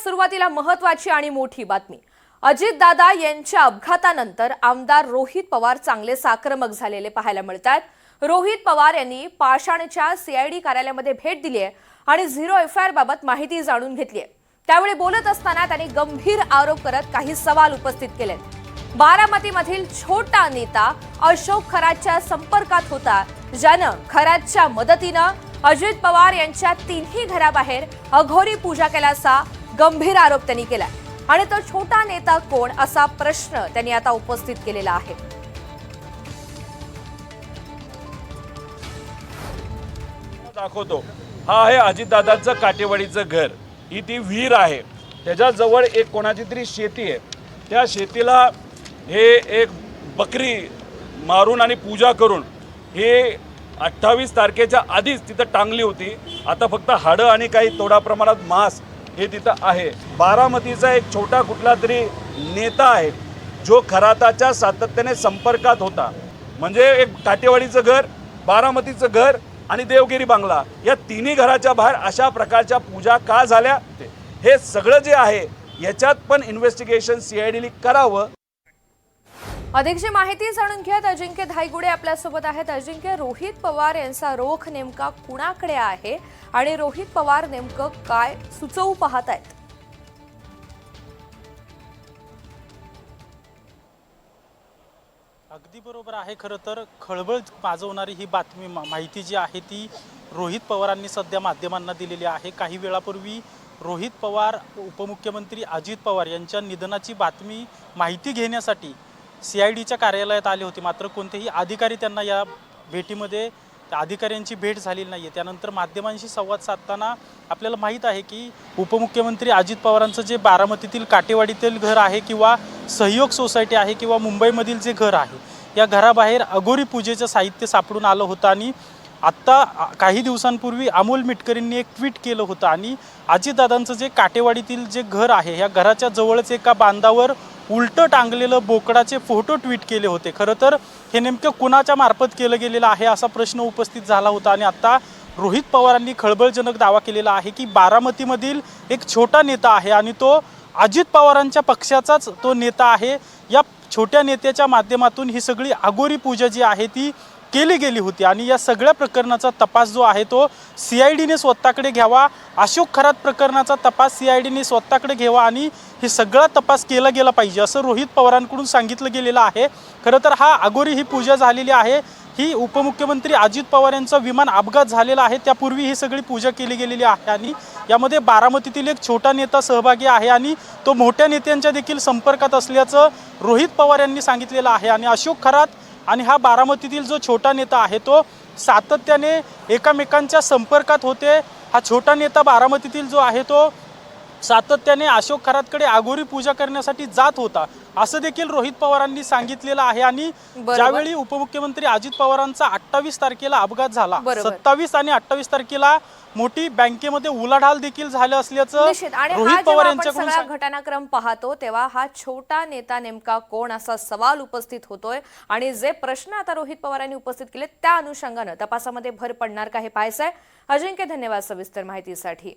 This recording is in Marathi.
सुरुवातीला महत्त्वाची आणि मोठी बातमी। अजितदादा यांच्या अपघातानंतर आमदार रोहित पवार चांगले आक्रमक झालेले पाहायला मिळतात। रोहित पवार यांनी पाषाणच्या सीआयडी कार्यालयामध्ये भेट दिली आहे आणि झिरो एफआयआर बाबत माहिती जाणून घेतली आहे। त्यावेळी बोलत असताना त्यांनी गंभीर आरोप करत काही सवाल उपस्थित केले। बारामतीमधील छोटा नेता अशोक खरातच्या संपर्कात होता, ज्यानं खरातच्या मदतीनं अजित पवार यांच्या तिन्ही घराबाहेर अघोरी पूजा केल्याचा गंभीर आरोप त्यांनी केला आणि तो छोटा नेता कोण असा प्रश्न त्यांनी आता उपस्थित केलेला आहे। दाखवतो हा आहे अजितदादांचं काटेवाडीचं घर। ही ती विहीर आहे, त्याच्याजवळ एक कोणाची तरी शेती आहे। त्या शेतीला हे एक बकरी मारून आणि पूजा करून हे 28 तारखेच्या आधीच तिथं टांगली होती। आता फक्त हाडं आणि काही थोडा प्रमाणात मांस हे तिथं आहे। बारामतीचा एक छोटा कुठला तरी नेता आहे जो खराताच्या सातत्याने संपर्कात होता। म्हणजे एक काटेवाडीचं घर, बारामतीचं घर आणि देवगिरी बंगला, या तिन्ही घराच्या बाहेर अशा प्रकारच्या पूजा का झाल्या, हे सगळं जे आहे याच्यात पण इन्व्हेस्टिगेशन सीआयडीने करावं। अधिकची माहिती जाणून घेत अजिंक्य धायगुडे आपल्यासोबत आहेत। अजिंक्य, रोहित पवार यांचा रोख नेमका कुणाकडे आहे आणि रोहित पवार नेमकं काय सुचवू पाहतायत? अगदी बरोबर आहे। खरं तर खळबळ माजवणारी ही बातमी माहिती जी आहे ती रोहित पवारांनी सध्या माध्यमांना दिलेली आहे। काही वेळापूर्वी रोहित पवार उपमुख्यमंत्री अजित पवार यांच्या निधनाची बातमी माहिती घेण्यासाठी सीआयडीच्या कार्यालयात आले होते, मात्र कोणतेही अधिकारी त्यांना या भेटीमध्ये अधिकाऱ्यांची भेट झालेली नाही आहे। त्यानंतर माध्यमांशी संवाद साधताना आपल्याला माहीत आहे की उपमुख्यमंत्री अजित पवारांचं जे बारामतीतील काटेवाडीतील घर आहे किंवा सहयोग सोसायटी आहे किंवा मुंबईमधील जे घर आहे, या घराबाहेर अघोरी पूजेचं साहित्य सापडून आलं होतं आणि आत्ता काही दिवसांपूर्वी अमोल मिटकरींनी एक ट्विट केलं होतं आणि अजितदादांचं जे काटेवाडीतील जे घर आहे या घराच्या जवळच एका बांधावर उलटं टांगलेलं बोकडाचे फोटो ट्विट केले होते। खरं तर हे नेमकं कुणाच्या मार्फत केलं गेलेलं आहे असा प्रश्न उपस्थित झाला होता आणि आता रोहित पवारांनी खळबळजनक दावा केलेला आहे की बारामतीमधील एक छोटा नेता आहे आणि तो अजित पवारांच्या पक्षाचाच तो नेता आहे। या छोट्या नेत्याच्या माध्यमातून ही सगळी अघोरी पूजा जी आहे ती केली गेली होती आणि या सगळ्या प्रकरणाचा तपास जो आहे तो सीआयडीने स्वतःकडे घ्यावा। अशोक खरात प्रकरणाचा तपास सीआयडीने स्वतःकडे घ्यावा आणि हे सगळा तपास केला गेला पाहिजे असं रोहित पवारांकडून सांगितलं गेलेलं आहे। खरं तर हा अघोरी ही पूजा झालेली आहे, ही उपमुख्यमंत्री अजित पवार यांचा विमान अपघात झालेला आहे त्यापूर्वी ही सगळी पूजा केली गेलेली आहे आणि यामध्ये बारामतीतील एक छोटा नेता सहभागी आहे आणि तो मोठ्या नेत्यांच्या देखील संपर्कात असल्याचं रोहित पवार यांनी सांगितलेलं आहे। आणि अशोक खरात आणि हा बारामतीतील जो छोटा नेता आहे तो सातत्याने एकमेकांच्या संपर्कात होते। हा छोटा नेता बारामतीतील जो आहे तो सातत्याने अशोक खरातकडे अघोरी पूजा करण्यासाठी जात होता असं देखील रोहित पवारांनी सांगितलेलं आहे। आणि ज्यावेळी उपमुख्यमंत्री अजित पवारांचा 28 तारखेला अपघात झाला, 27 आणि 28 तारखेला मोठी बँकेमध्ये उलाढाल देखील झालं असल्याचं रोहित पवार यांच्याकडून घटनाक्रम पाहतो तेव्हा हा छोटा नेता नेमका कोण असा सवाल उपस्थित होतोय आणि जे प्रश्न आता रोहित पवारांनी उपस्थित केले त्या अनुषंगाने तपासामध्ये भर पडणार का हे पाहायचंय। अजिंक्य, धन्यवाद सविस्तर माहितीसाठी।